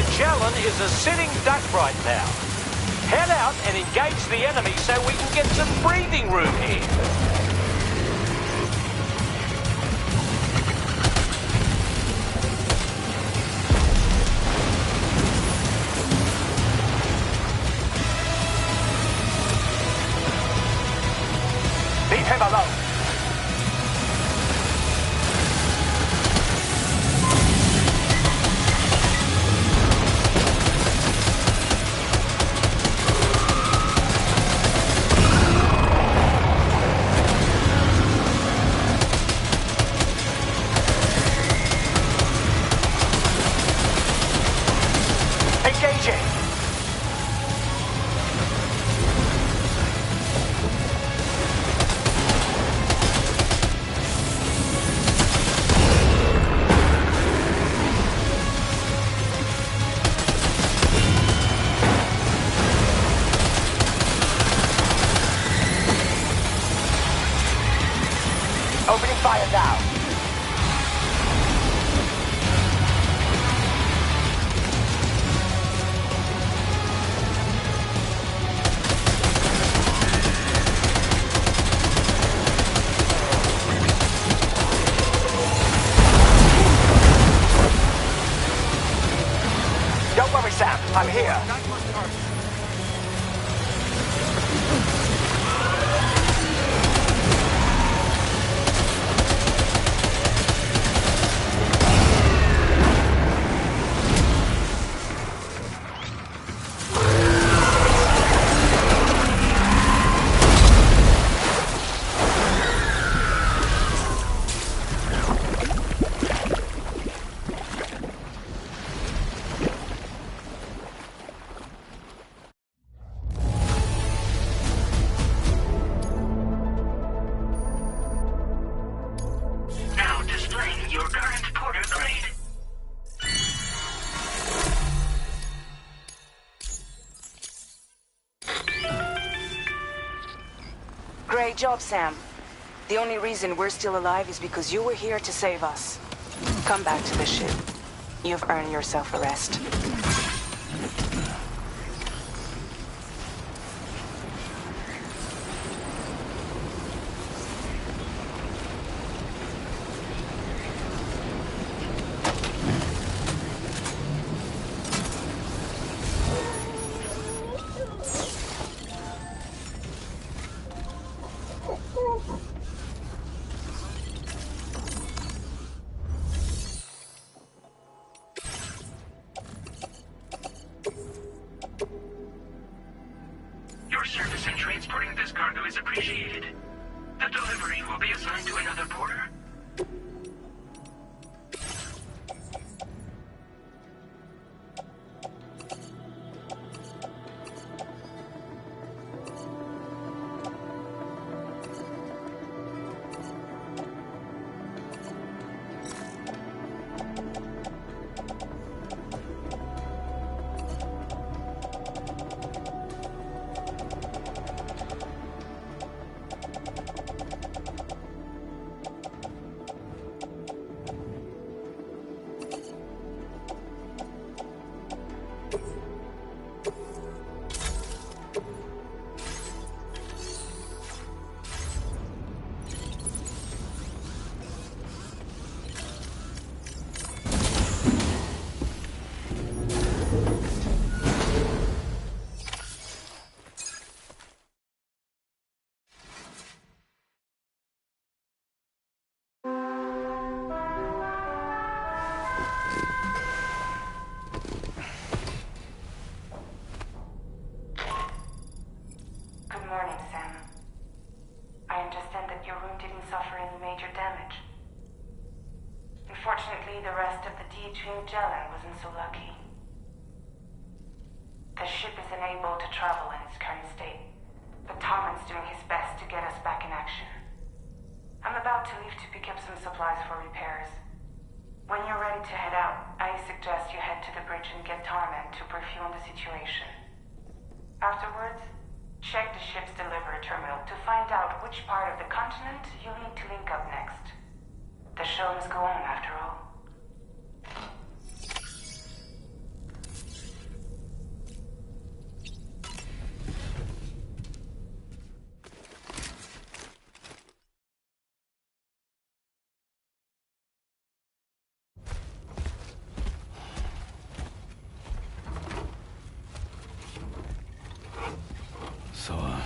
Magellan is a sitting duck right now. Head out and engage the enemy so we can get some breathing room here. Leave him alone. Engaging. Opening fire now. Don't worry, Sam. I'm here. Now displaying your current porter grade. Great job, Sam. The only reason we're still alive is because you were here to save us. Come back to the ship. You've earned yourself a rest. Your service in transporting this cargo is appreciated. The delivery will be assigned to another porter. Good morning, Sam. I understand that your room didn't suffer any major damage. Unfortunately, the rest of the DH Magellan wasn't so lucky. The ship is unable to travel in its current state, but Tommen's doing his best to get us back in action. I'm about to leave to pick up some supplies for repairs. When you're ready to head out, I suggest you head to the bridge and get Tarman to brief you on the situation. Afterwards, check the ship's delivery terminal to find out which part of the continent you'll need to link up next. The show must go on after all.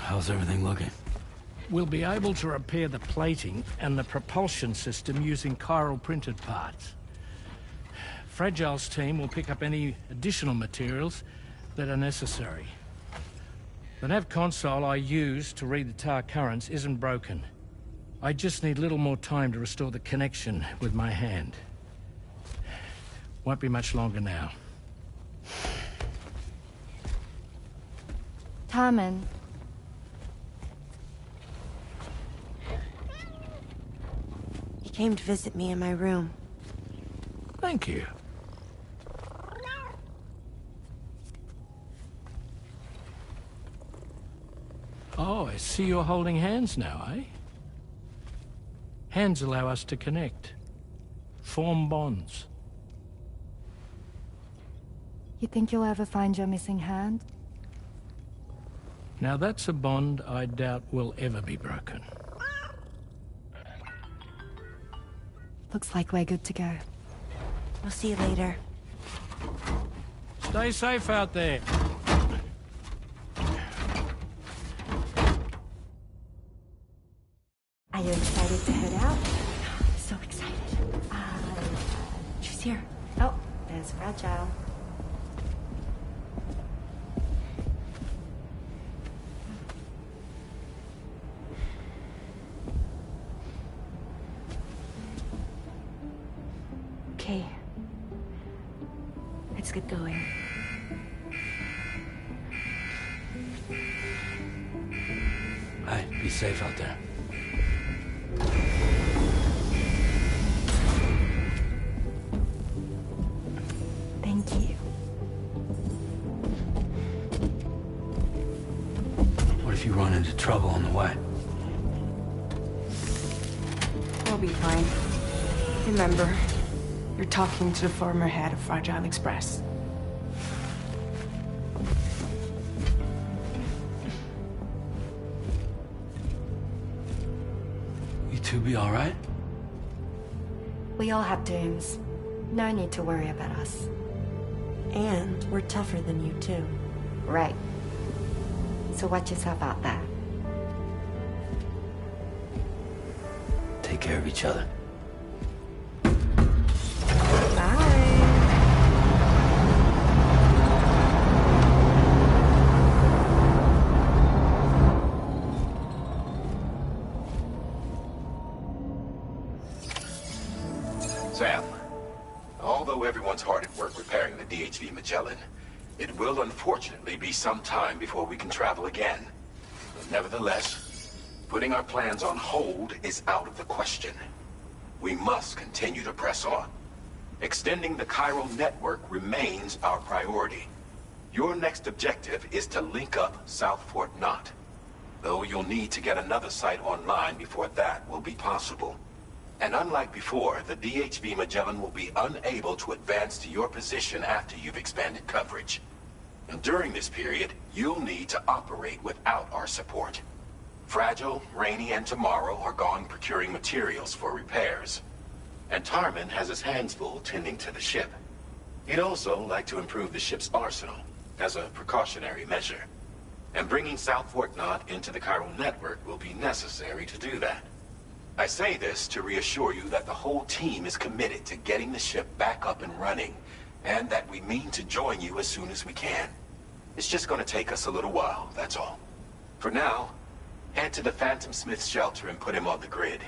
How's everything looking? We'll be able to repair the plating and the propulsion system using chiral printed parts. Fragile's team will pick up any additional materials that are necessary. The nav console I use to read the tower currents isn't broken. I just need a little more time to restore the connection with my hand. Won't be much longer now. Tarman. He came to visit me in my room. Thank you. Oh, I see you're holding hands now, eh? Hands allow us to connect. Form bonds. You think you'll ever find your missing hand? Now that's a bond I doubt will ever be broken. Looks like we're good to go. We'll see you later. Stay safe out there. Are you excited to head out? So excited. She's here. Oh, there's Fragile. Okay. Let's get going. Hey, be safe out there. Thank you. What if you run into trouble on the way? We'll be fine. Remember, you're talking to the former head of Fragile Express. You two be all right? We all have dooms. No need to worry about us. And we're tougher than you, too. Right. So watch yourself out there. Take care of each other. Sam, although everyone's hard at work repairing the DHV Magellan, it will unfortunately be some time before we can travel again. Nevertheless, putting our plans on hold is out of the question. We must continue to press on. Extending the chiral network remains our priority. Your next objective is to link up South Fort Knot, though you'll need to get another site online before that will be possible. And unlike before, the DHV Magellan will be unable to advance to your position after you've expanded coverage. And during this period, you'll need to operate without our support. Fragile, Rainy, and Tomorrow are gone procuring materials for repairs. And Tarman has his hands full tending to the ship. He'd also like to improve the ship's arsenal, as a precautionary measure. And bringing South Fort Knot into the chiral network will be necessary to do that. I say this to reassure you that the whole team is committed to getting the ship back up and running, and that we mean to join you as soon as we can. It's just going to take us a little while, that's all. For now, head to the Phantom Smith's shelter and put him on the grid.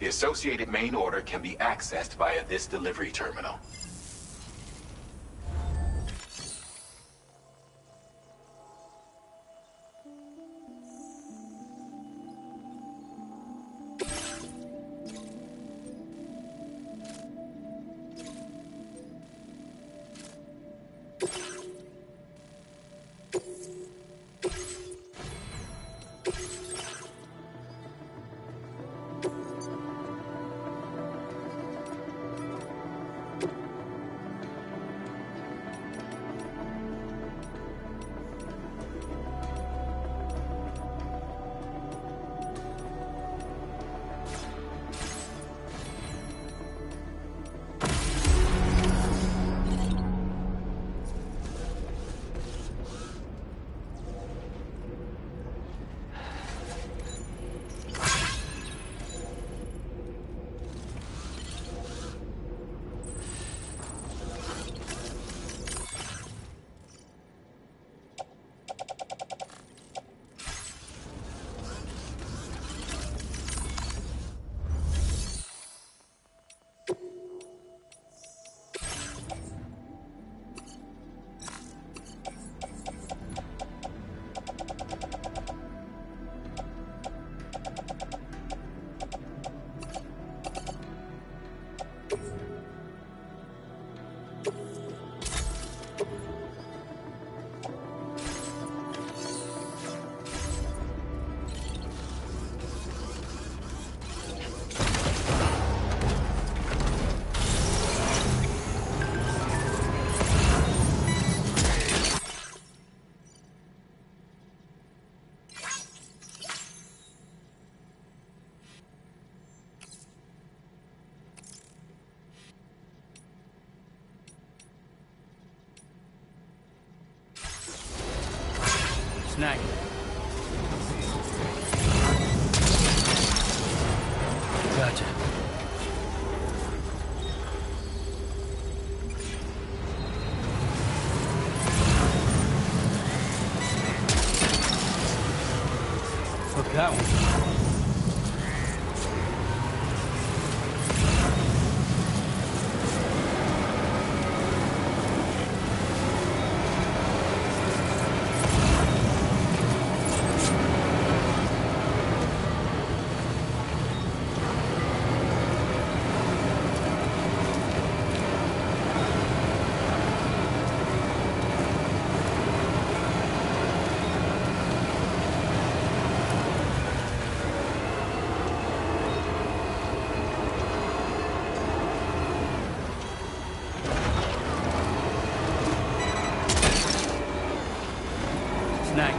The associated main order can be accessed via this delivery terminal. Snag. Gotcha. Look, that one. Snag.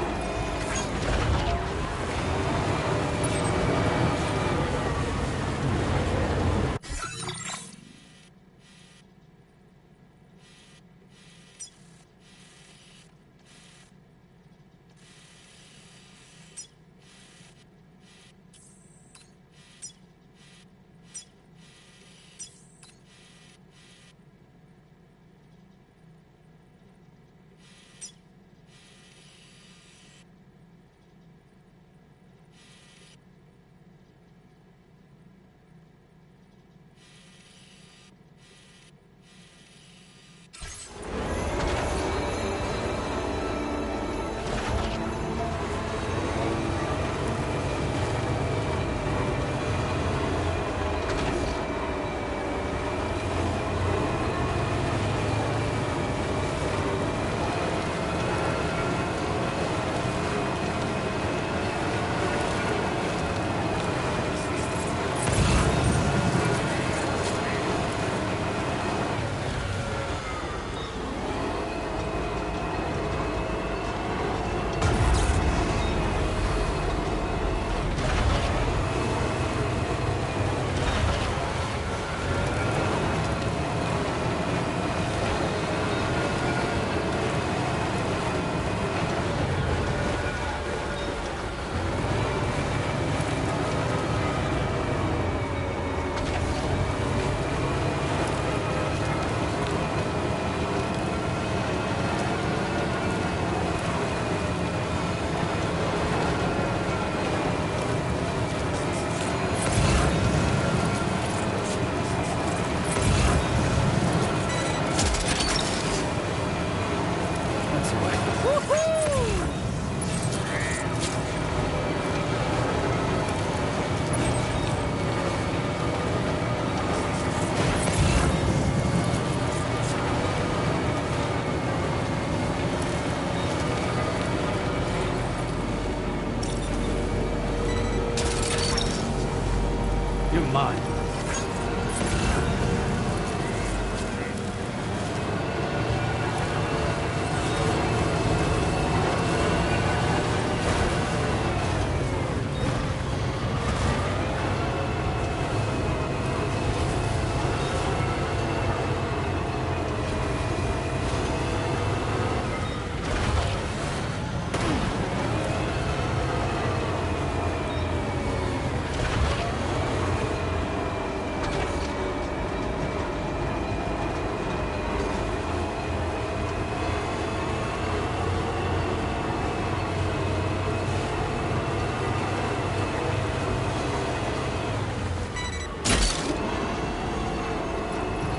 You're mine.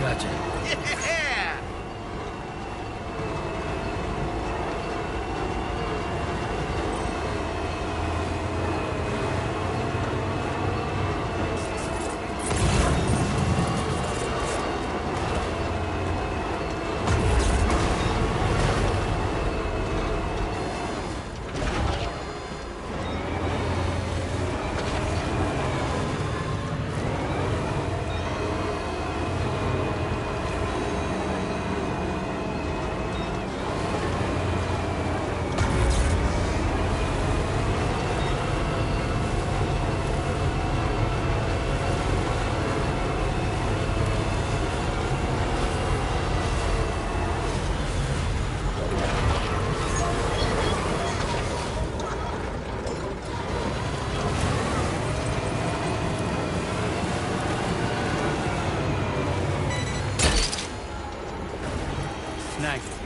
Gotcha. Yeah! Snag it.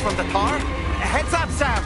from the car? Heads up, Sam!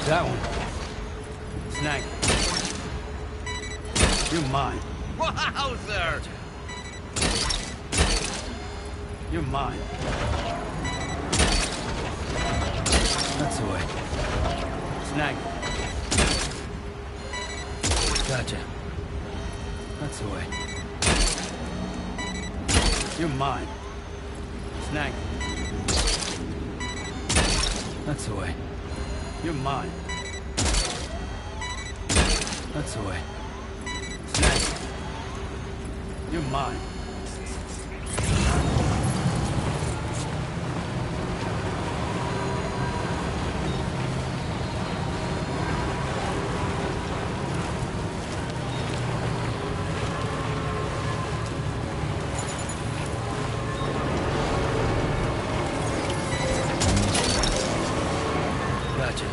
That one. Snag. You're mine. Wowzer! You're mine. That's the way. Snag. Gotcha. That's the way. You're mine. Snag. That's the way. You're mine. That's the way. Snag. You're mine. Gotcha.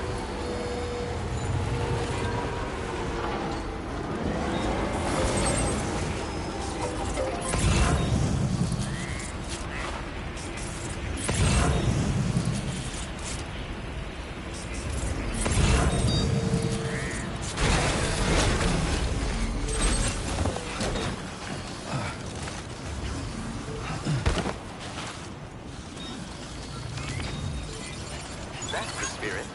That's the spirit.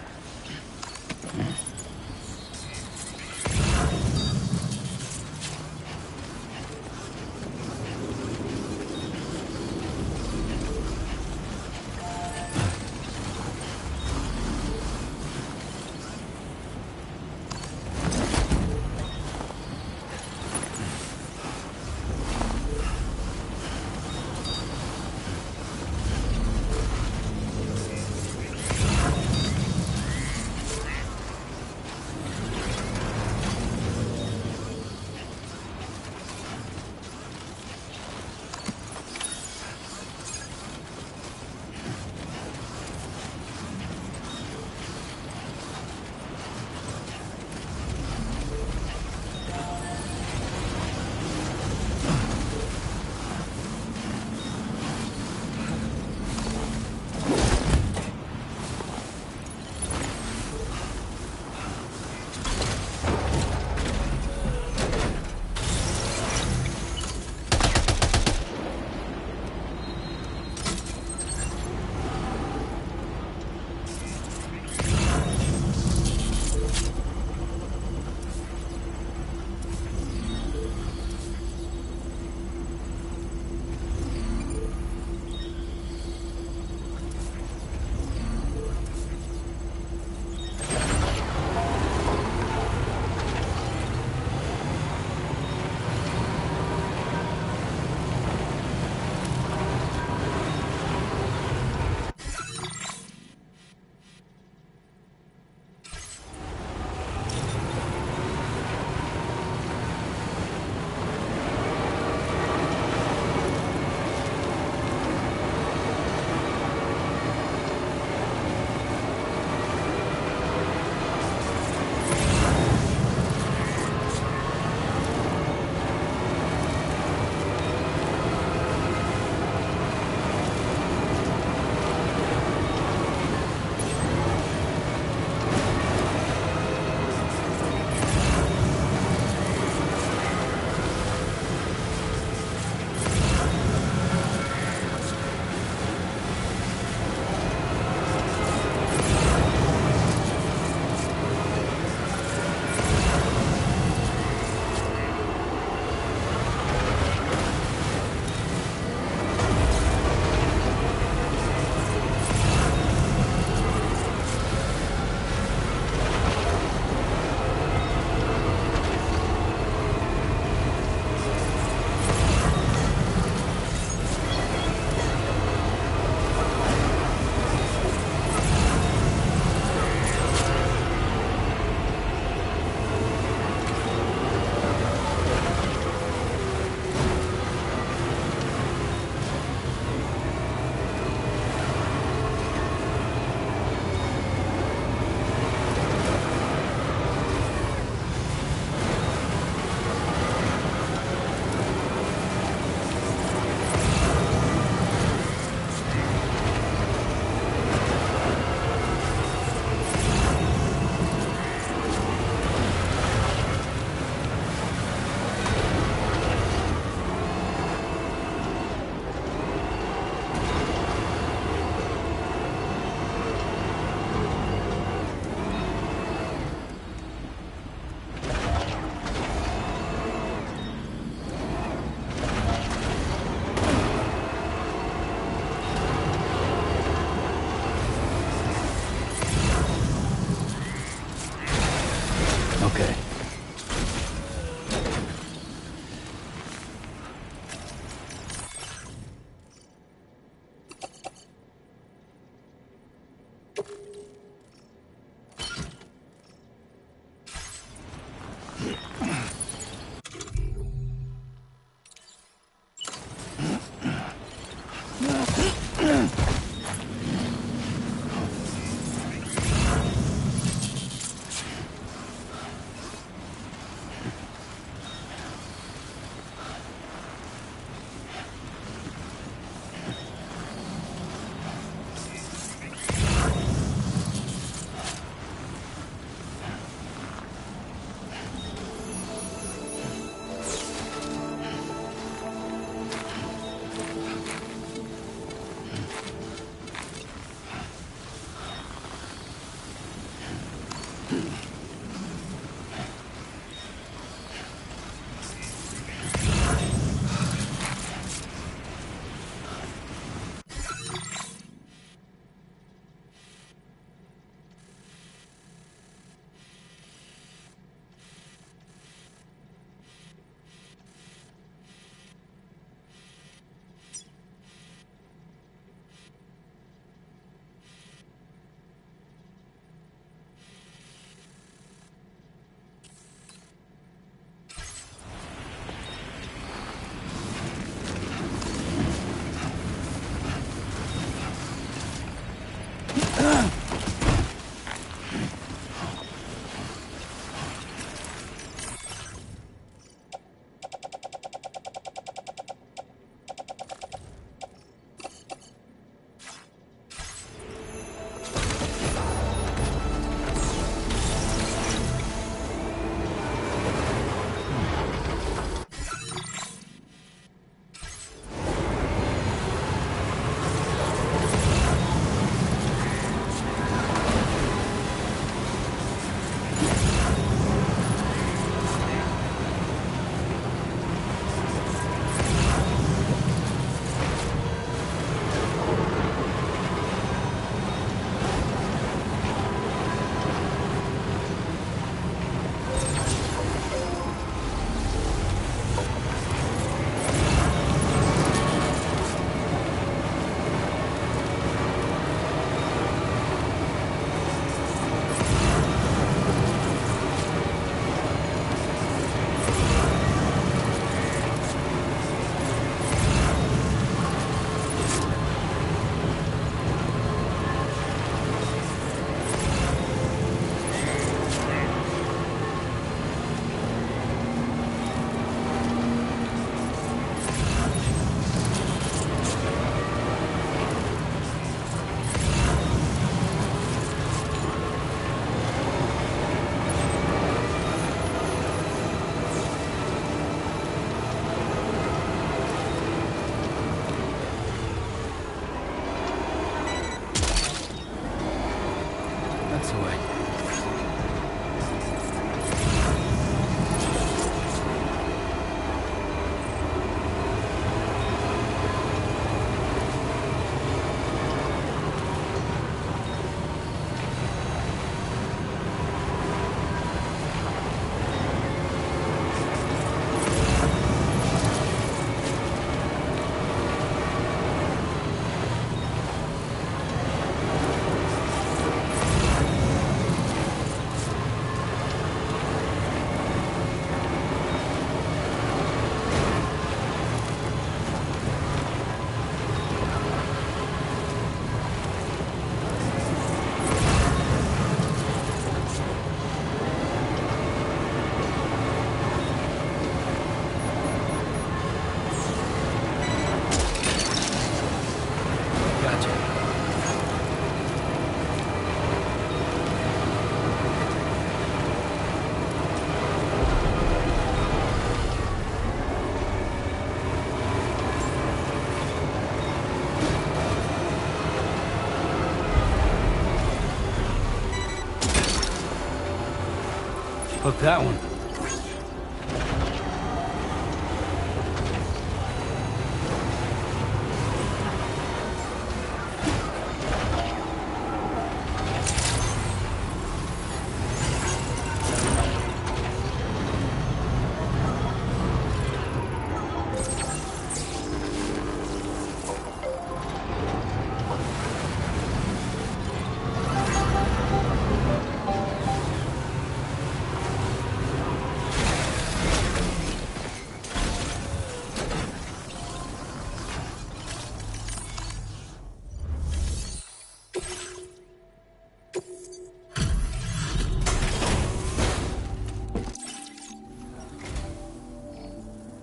Hook that one.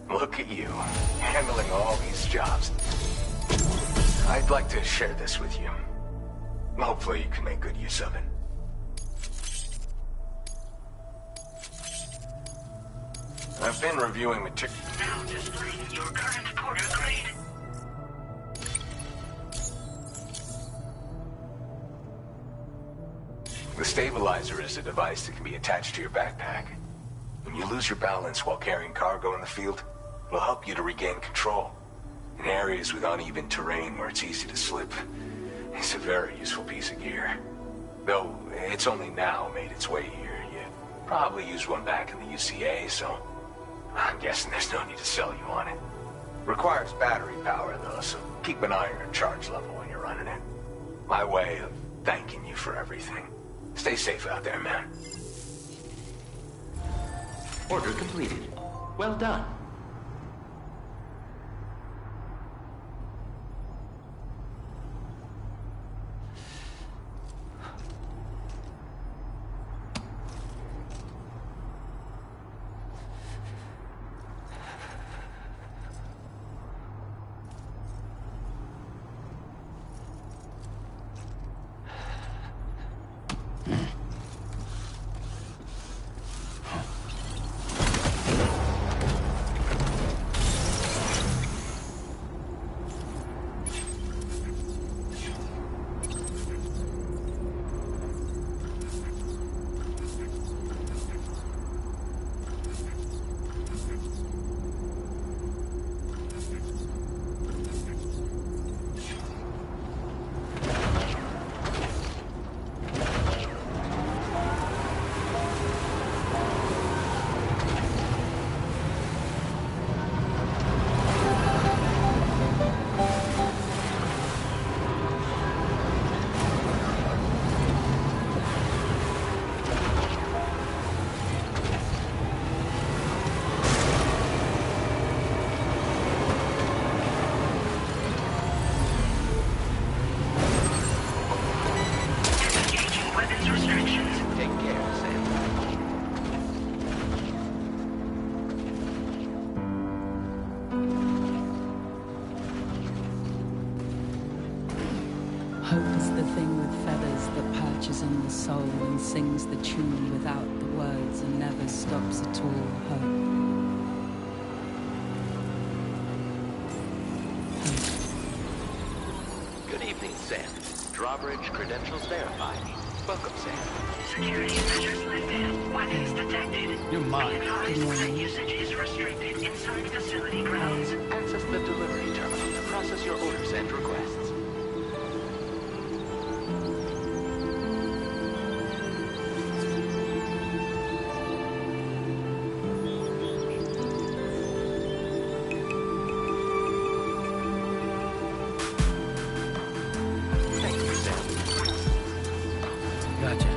Look at you, handling all these jobs. I'd like to share this with you. Hopefully you can make good use of it. I've been reviewing material. Now displaying your current porter grade. The stabilizer is a device that can be attached to your backpack. When you lose your balance while carrying cargo in the field, it'll help you to regain control. In areas with uneven terrain where it's easy to slip, it's a very useful piece of gear. Though it's only now made its way here. You probably used one back in the UCA, so I'm guessing there's no need to sell you on it. Requires battery power though, so keep an eye on your charge level when you're running it. My way of thanking you for everything. Stay safe out there, man. Order completed. Well done. Hope is the thing with feathers that perches on the soul and sings the tune without the words and never stops at all. Hope. Good evening, Sam. Drawbridge credentials verified. Welcome, Sam. Security measures lifted. Weapons detected. You're mine. Advised usage is restricted inside facility grounds. Access the delivery terminal to process your orders and requests. Thank you, Sam. Gotcha.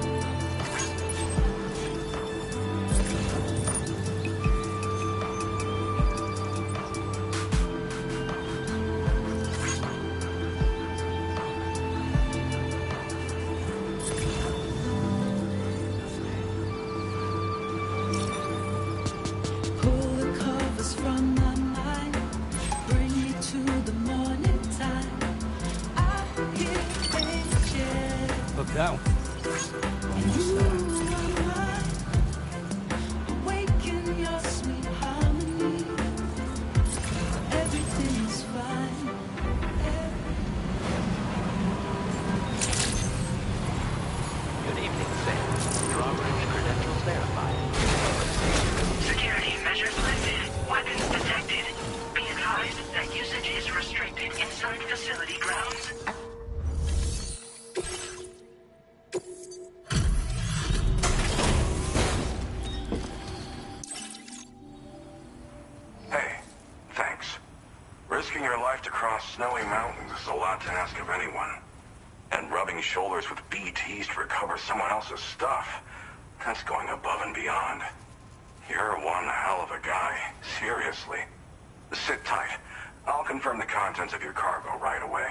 lot to ask of anyone. And rubbing shoulders with BTs to recover someone else's stuff, that's going above and beyond. You're one hell of a guy, seriously. Sit tight. I'll confirm the contents of your cargo right away.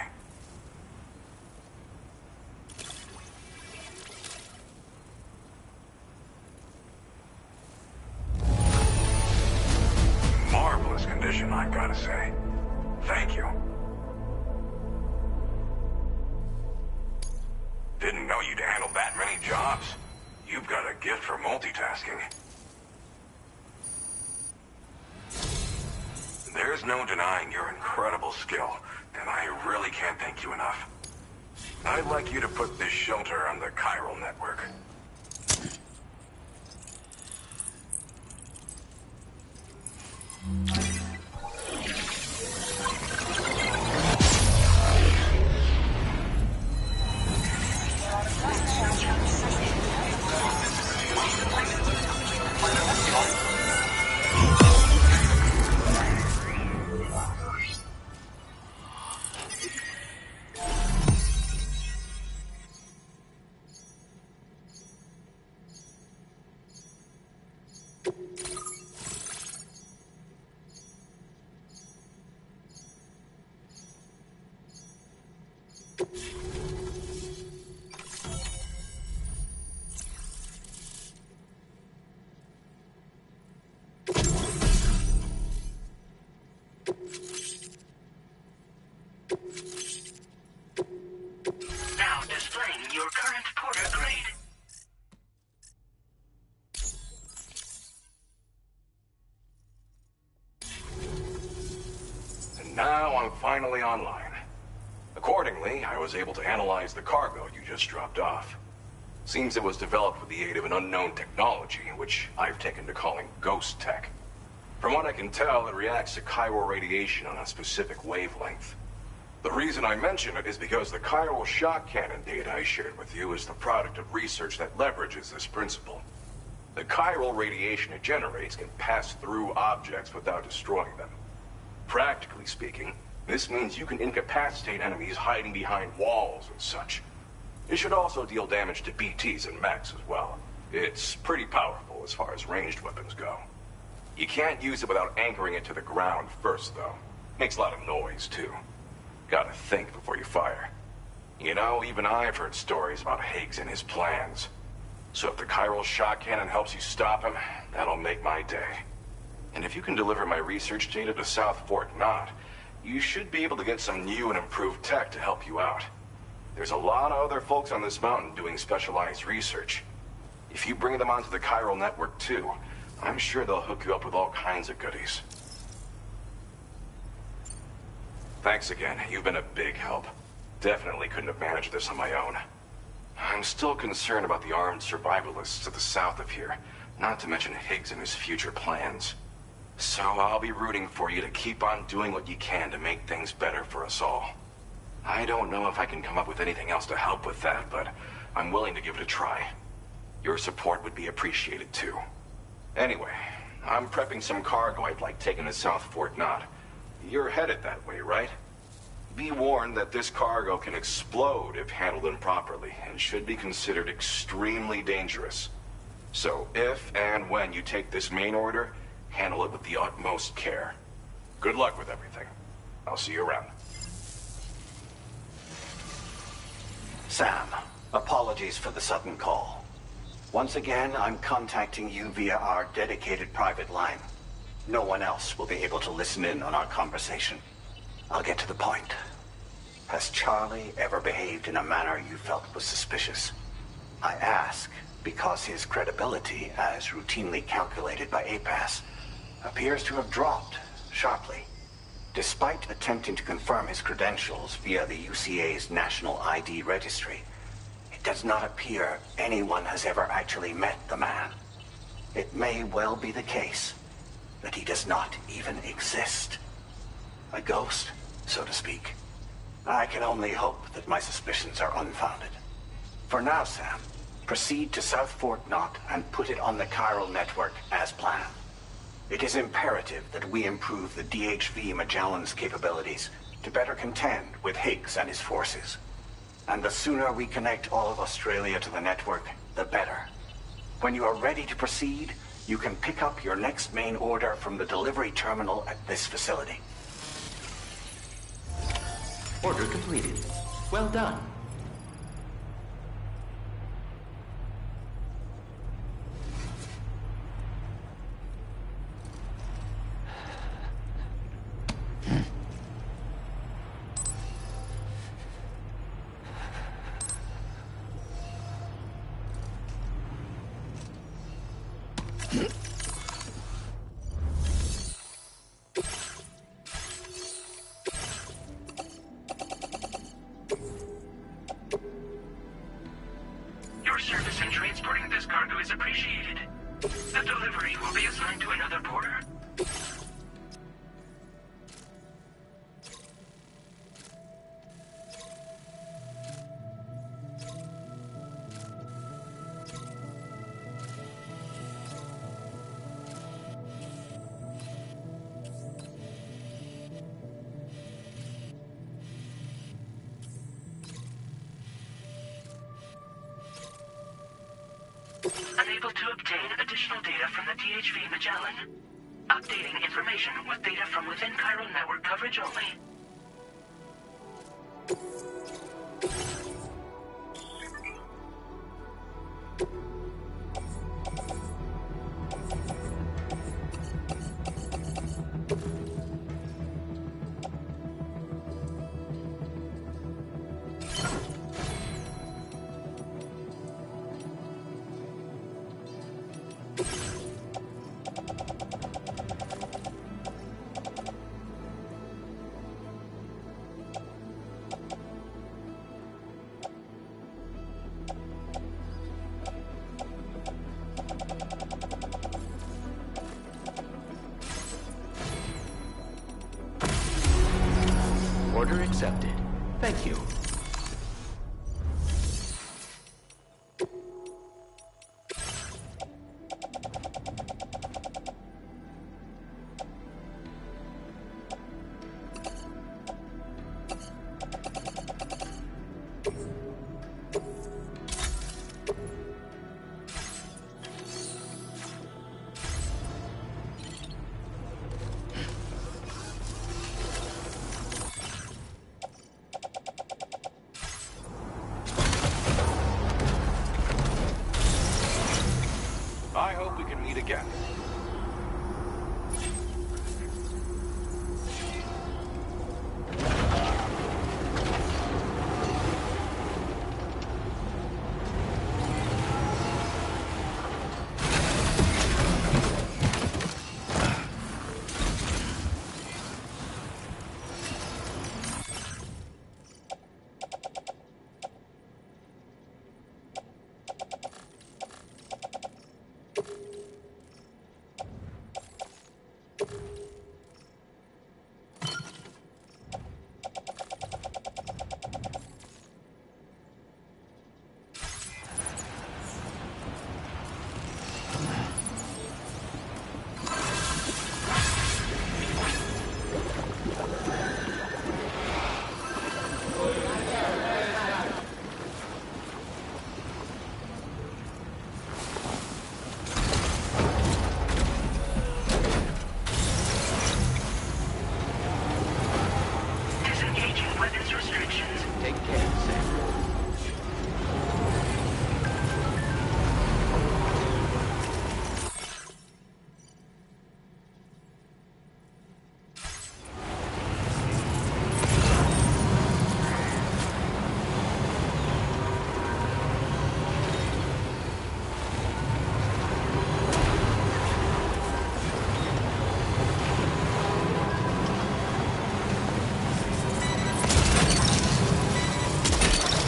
Marvelous condition, I've got to say. Thank you. Didn't know you'd handle that many jobs. You've got a gift for multitasking. There's no denying your incredible skill, and I really can't thank you enough. I'd like you to put this shelter on the chiral network. Now displaying your current porter grade. And now I'm finally online. Accordingly, I was able to analyze the cargo you just dropped off. Seems it was developed with the aid of an unknown technology, which I've taken to calling ghost tech. From what I can tell, it reacts to chiral radiation on a specific wavelength. The reason I mention it is because the chiral shock cannon data I shared with you is the product of research that leverages this principle. The chiral radiation it generates can pass through objects without destroying them. Practically speaking, this means you can incapacitate enemies hiding behind walls and such. It should also deal damage to BTs and mechs as well. It's pretty powerful as far as ranged weapons go. You can't use it without anchoring it to the ground first, though. Makes a lot of noise, too. Gotta think before you fire. You know, even I've heard stories about Higgs and his plans. So if the chiral shock cannon helps you stop him, that'll make my day. And if you can deliver my research data to South Fort Knot, you should be able to get some new and improved tech to help you out. There's a lot of other folks on this mountain doing specialized research. If you bring them onto the chiral network too, I'm sure they'll hook you up with all kinds of goodies. Thanks again. You've been a big help. Definitely couldn't have managed this on my own. I'm still concerned about the armed survivalists to the south of here, not to mention Higgs and his future plans. So I'll be rooting for you to keep on doing what you can to make things better for us all. I don't know if I can come up with anything else to help with that, but I'm willing to give it a try. Your support would be appreciated too. Anyway, I'm prepping some cargo I'd like taken to South Fort Knot. You're headed that way, right? Be warned that this cargo can explode if handled improperly, and should be considered extremely dangerous. So if and when you take this main order, handle it with the utmost care. Good luck with everything. I'll see you around. Sam, apologies for the sudden call. Once again, I'm contacting you via our dedicated private line. No one else will be able to listen in on our conversation. I'll get to the point. Has Charlie ever behaved in a manner you felt was suspicious? I ask because his credibility, as routinely calculated by APAS, appears to have dropped sharply. Despite attempting to confirm his credentials via the UCA's National ID Registry, it does not appear anyone has ever actually met the man. It may well be the case that he does not even exist. A ghost, so to speak. I can only hope that my suspicions are unfounded. For now, Sam, proceed to South Fort Knot and put it on the chiral network as planned. It is imperative that we improve the DHV Magellan's capabilities to better contend with Higgs and his forces. And the sooner we connect all of Australia to the network, the better. When you are ready to proceed, you can pick up your next main order from the delivery terminal at this facility. Order completed. Well done. Your service in transporting this cargo is appreciated. The delivery will be assigned to another porter. Unable to obtain additional data from the DHV Magellan. Updating information with data from within Chiral network coverage only. Order accepted. Thank you. I hope we can meet again.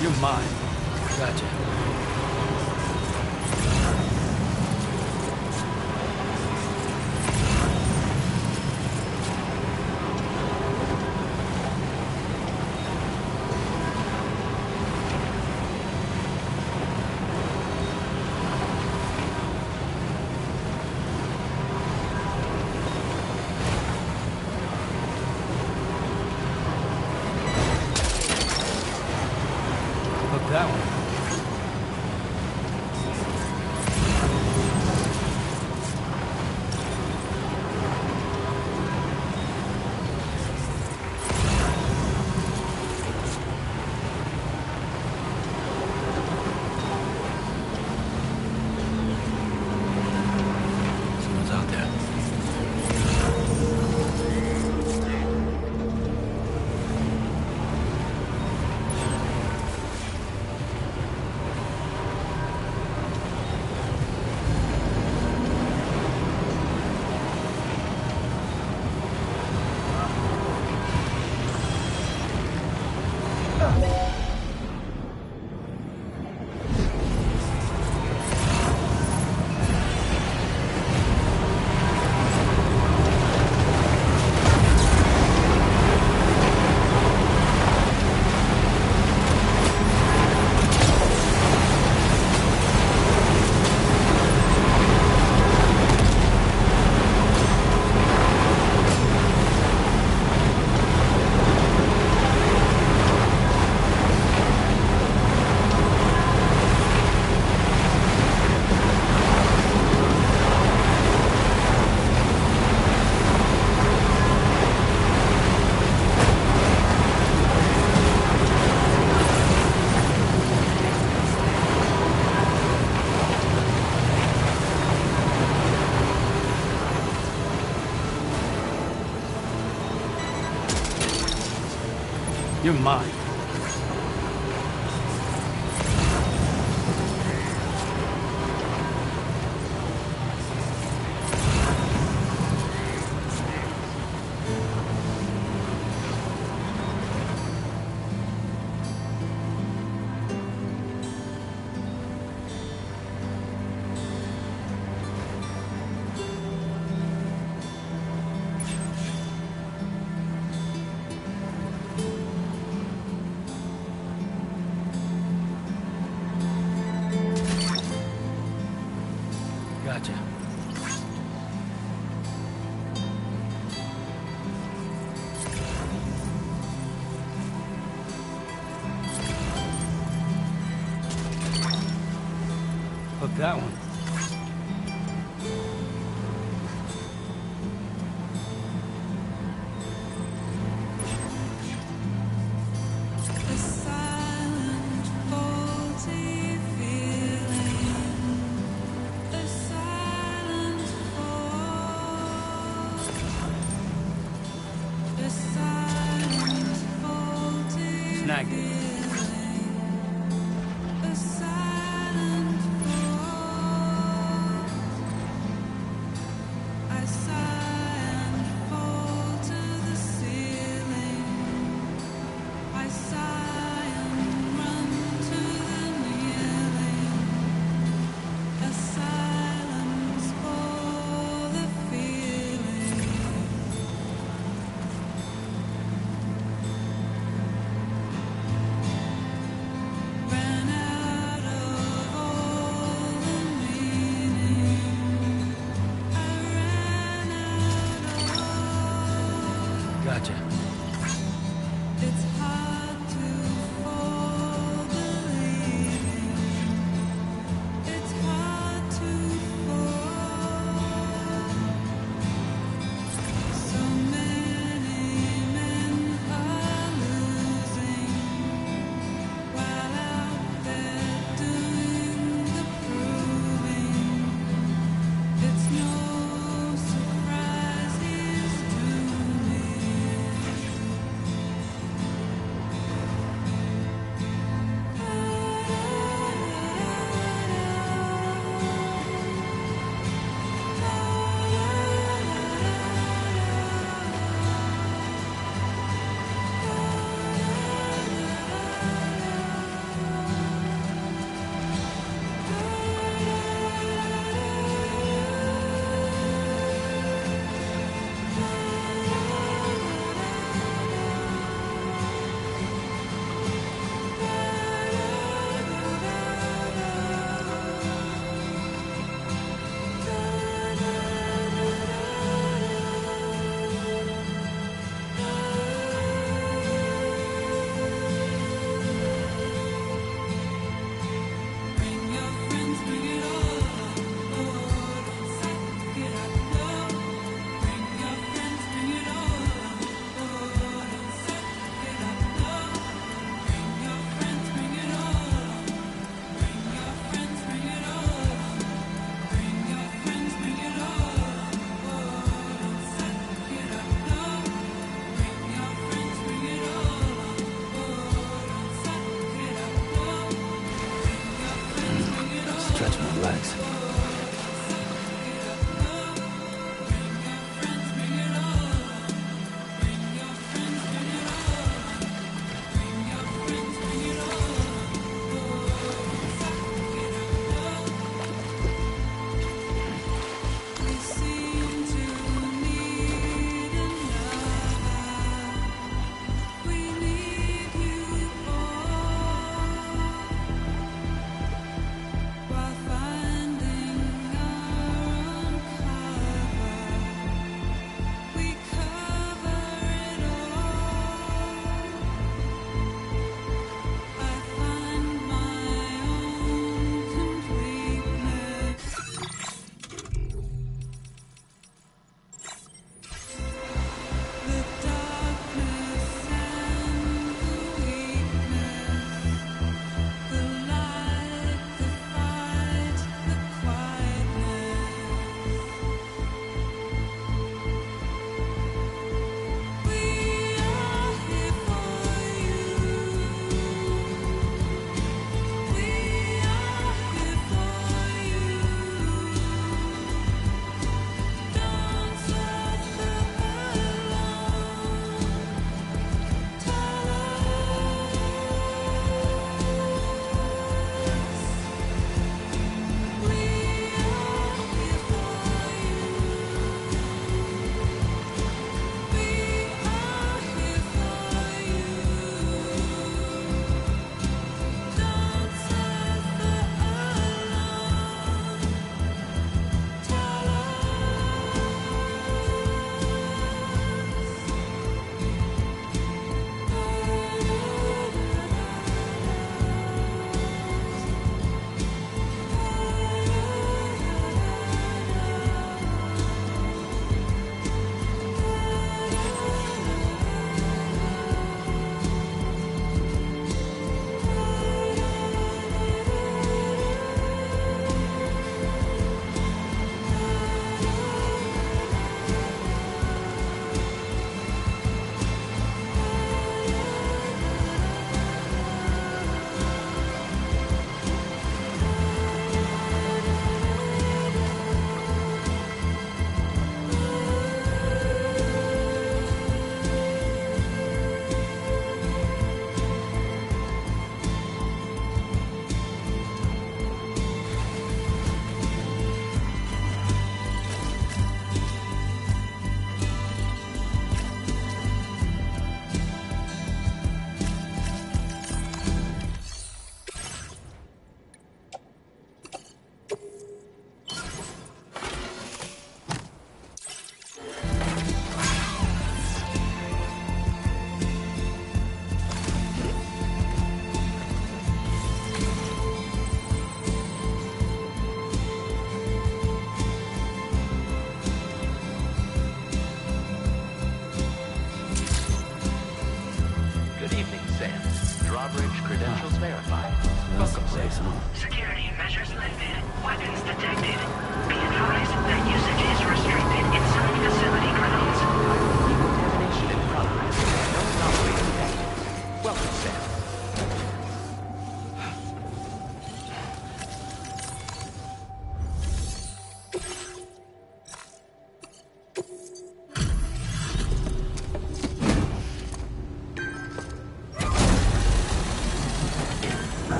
You're mine. Gotcha. You're mine. Gotcha. Hook that one. Snagged it. Gotcha. It's hard to fall believing. It's hard to fall. So many men are losing while out there doing the proving. It's no surprise he's doing.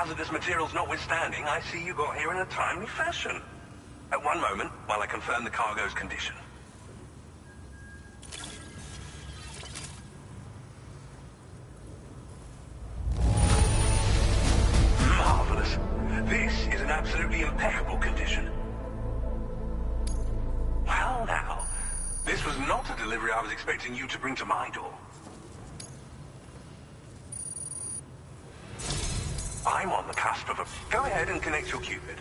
Hazardous materials notwithstanding, I see you got here in a timely fashion. At one moment, while I confirm the cargo's condition. Marvelous. This is in absolutely impeccable condition. Well now, this was not a delivery I was expecting you to bring to my door. I'm on the cusp of a... Go ahead and connect your Cupid.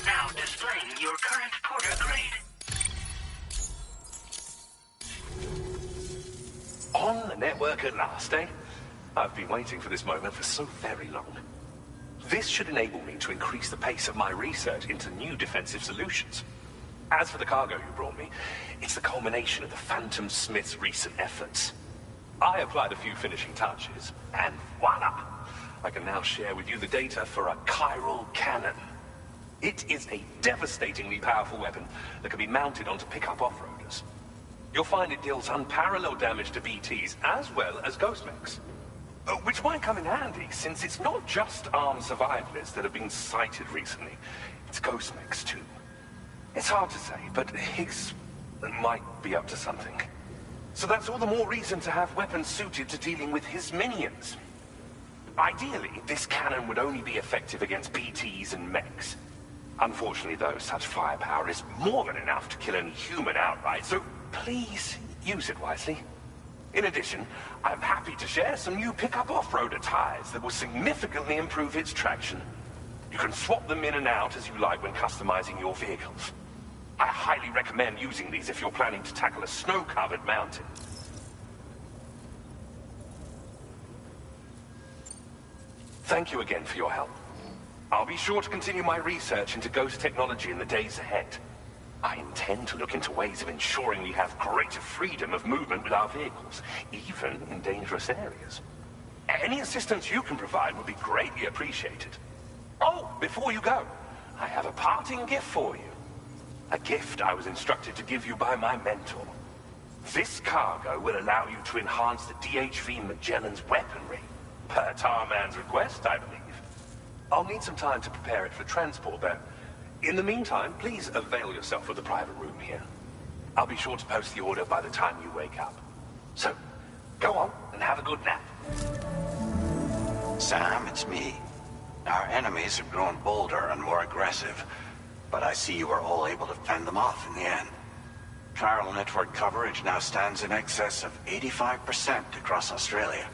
Now displaying your current porter grade. On the network at last, eh? I've been waiting for this moment for so very long. This should enable me to increase the pace of my research into new defensive solutions. As for the cargo you brought me, it's the culmination of the Phantom Smith's recent efforts. I applied a few finishing touches, and voila! I can now share with you the data for a chiral cannon. It is a devastatingly powerful weapon that can be mounted onto pickup off-roaders. You'll find it deals unparalleled damage to BTs as well as ghost mechs. Which might come in handy, since it's not just armed survivalists that have been sighted recently. It's ghost mechs too. It's hard to say, but Higgs might be up to something. So that's all the more reason to have weapons suited to dealing with his minions. Ideally, this cannon would only be effective against BTs and mechs. Unfortunately, though, such firepower is more than enough to kill any human outright, so please use it wisely. In addition, I'm happy to share some new pickup off-roader tires that will significantly improve its traction. You can swap them in and out as you like when customizing your vehicles. I highly recommend using these if you're planning to tackle a snow-covered mountain. Thank you again for your help. I'll be sure to continue my research into ghost technology in the days ahead. I intend to look into ways of ensuring we have greater freedom of movement with our vehicles, even in dangerous areas. Any assistance you can provide would be greatly appreciated. Oh, before you go, I have a parting gift for you. A gift I was instructed to give you by my mentor. This cargo will allow you to enhance the DHV Magellan's weaponry, per Tarman's request, I believe. I'll need some time to prepare it for transport, though. In the meantime, please avail yourself of the private room here. I'll be sure to post the order by the time you wake up. So, go on and have a good nap. Sam, it's me. Our enemies have grown bolder and more aggressive, but I see you were all able to fend them off in the end. Chiral network coverage now stands in excess of 85% across Australia.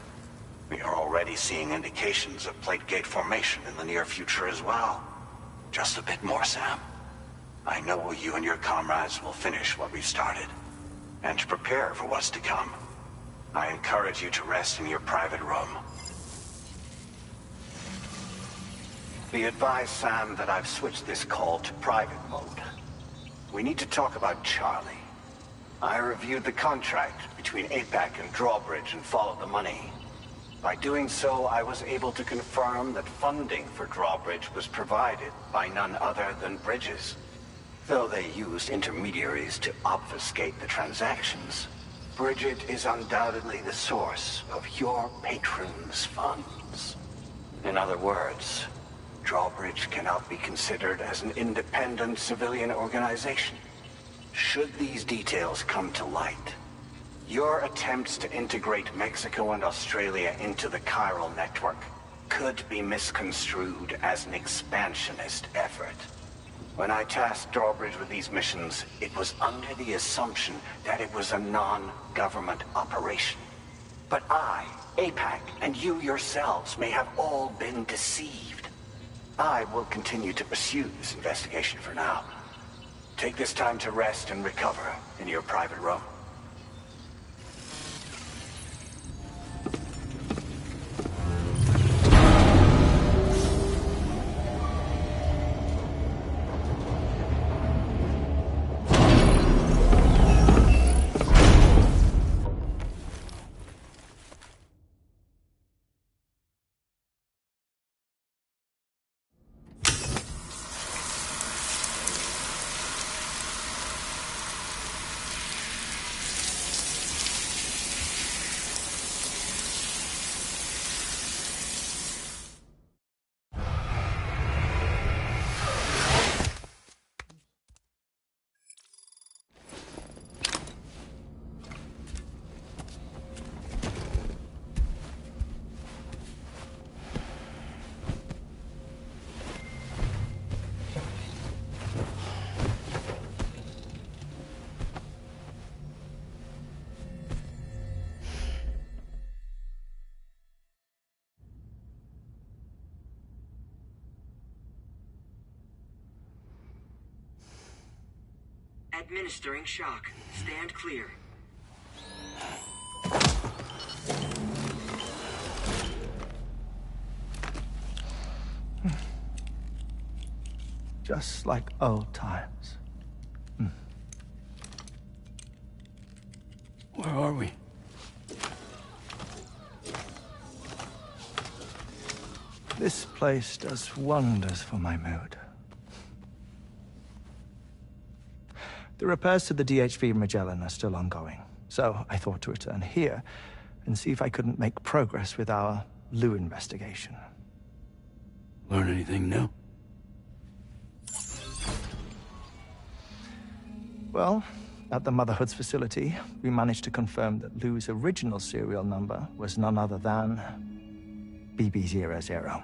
We are already seeing indications of plate gate formation in the near future as well. Just a bit more, Sam. I know you and your comrades will finish what we've started, and to prepare for what's to come. I encourage you to rest in your private room. Be advised, Sam, that I've switched this call to private mode. We need to talk about Charlie. I reviewed the contract between APAC and Drawbridge and followed the money. By doing so, I was able to confirm that funding for Drawbridge was provided by none other than Bridges, though they used intermediaries to obfuscate the transactions. Bridget is undoubtedly the source of your patron's funds. In other words, Drawbridge cannot be considered as an independent civilian organization. Should these details come to light, your attempts to integrate Mexico and Australia into the chiral network could be misconstrued as an expansionist effort. When I tasked Drawbridge with these missions, it was under the assumption that it was a non-government operation. But I, APAC, and you yourselves may have all been deceived. I will continue to pursue this investigation for now. Take this time to rest and recover in your private room. Administering shock. Stand clear. Just like old times. Where are we? This place does wonders for my mood. The repairs to the DHV Magellan are still ongoing, so I thought to return here and see if I couldn't make progress with our Lou investigation. Learn anything new? Well, at the Motherhood's facility, we managed to confirm that Lou's original serial number was none other than BB00.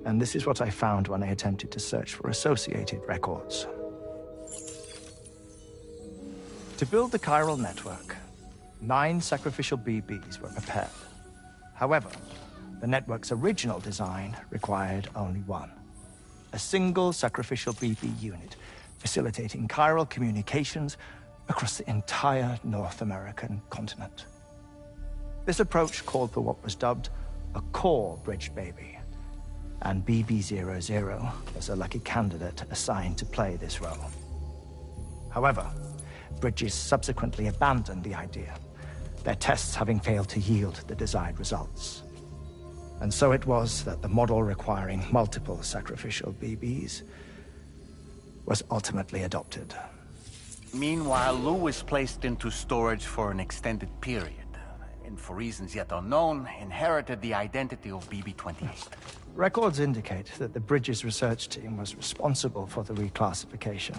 And this is what I found when I attempted to search for associated records. To build the chiral network, 9 sacrificial BBs were prepared. However, the network's original design required only 1. A single sacrificial BB unit, facilitating chiral communications across the entire North American continent. This approach called for what was dubbed a core bridge baby, and BB00 was a lucky candidate assigned to play this role. However, Bridges subsequently abandoned the idea, their tests having failed to yield the desired results. And so it was that the model requiring multiple sacrificial BBs was ultimately adopted. Meanwhile, Lou was placed into storage for an extended period, and for reasons yet unknown, inherited the identity of BB-28. Records indicate that the Bridges research team was responsible for the reclassification.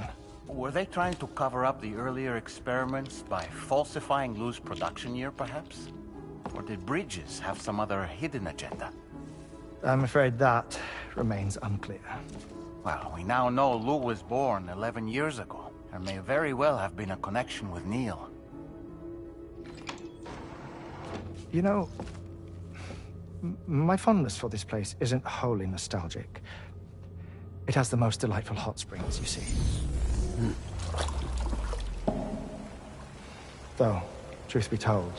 Were they trying to cover up the earlier experiments by falsifying Lou's production year, perhaps? Or did Bridges have some other hidden agenda? I'm afraid that remains unclear. Well, we now know Lou was born 11 years ago. There may very well have been a connection with Neil. You know, my fondness for this place isn't wholly nostalgic. It has the most delightful hot springs, you see. Though, truth be told,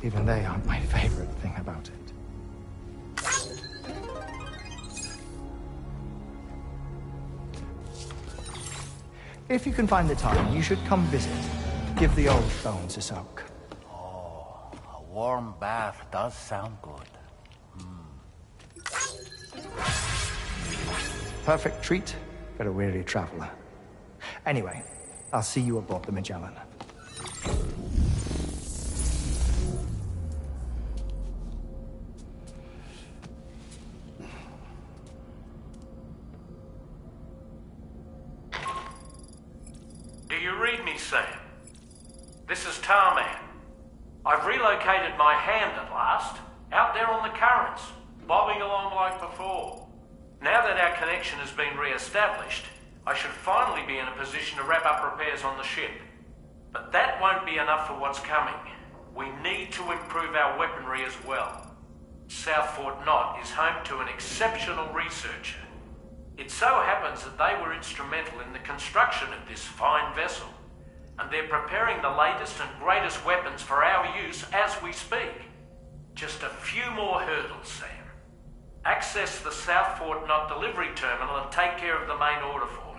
even they aren't my favorite thing about it. If you can find the time, you should come visit. Give the old bones a soak. Oh, a warm bath does sound good. Perfect treat for a weary traveler. Anyway, I'll see you aboard the Magellan. you read me, Sam? This is Tarman. I've relocated my hand at last, out there on the currents, bobbing along like before. Now that our connection has been re-established, I should finally be in a position to wrap up repairs on the ship. But that won't be enough for what's coming. We need to improve our weaponry as well. South Fort Knot is home to an exceptional researcher. It so happens that they were instrumental in the construction of this fine vessel, and they're preparing the latest and greatest weapons for our use as we speak. Just a few more hurdles, Sam. Access the South Fort Knot delivery terminal and take care of the main order for me.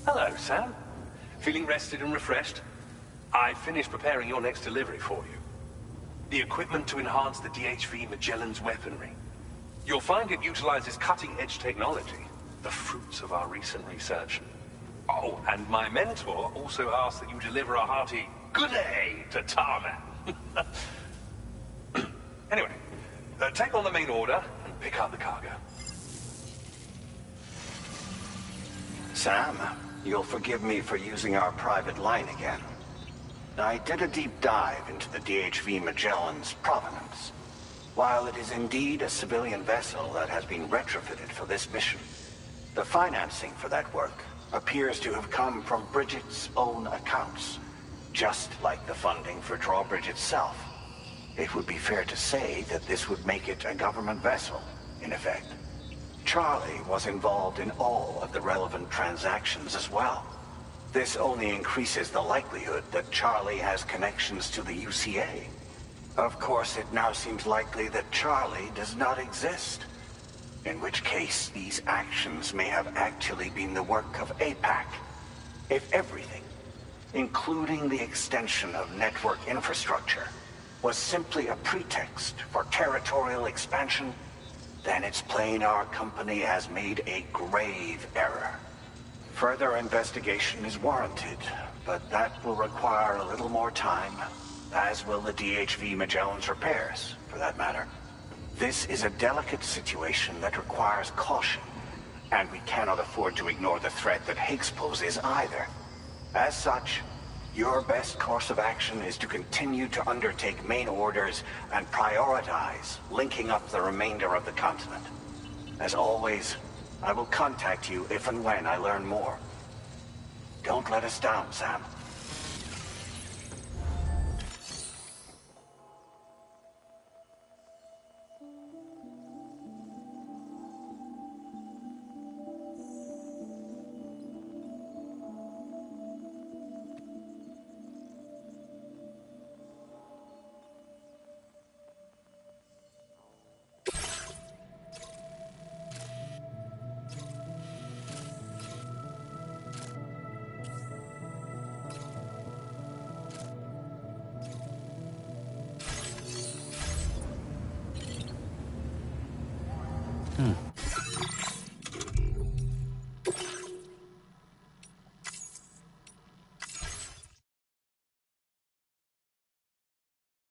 Hello, Sam. Feeling rested and refreshed? I finished preparing your next delivery for you. The equipment to enhance the DHV Magellan's weaponry. You'll find it utilizes cutting-edge technology, the fruits of our recent research. Oh, and my mentor also asked that you deliver a hearty good day to Tarman. Anyway, take on the main order and pick up the cargo. Sam, you'll forgive me for using our private line again. I did a deep dive into the DHV Magellan's provenance. While it is indeed a civilian vessel that has been retrofitted for this mission, the financing for that work appears to have come from Bridget's own accounts, just like the funding for Drawbridge itself. It would be fair to say that this would make it a government vessel, in effect. Charlie was involved in all of the relevant transactions as well. This only increases the likelihood that Charlie has connections to the UCA. Of course, it now seems likely that Charlie does not exist. In which case, these actions may have actually been the work of APAC. If everything, including the extension of network infrastructure, was simply a pretext for territorial expansion, then it's plain our company has made a grave error. Further investigation is warranted, but that will require a little more time, as will the DHV Magellan's repairs, for that matter. This is a delicate situation that requires caution, and we cannot afford to ignore the threat that Higgs poses either. As such, your best course of action is to continue to undertake main orders and prioritize linking up the remainder of the continent. As always, I will contact you if and when I learn more. Don't let us down, Sam.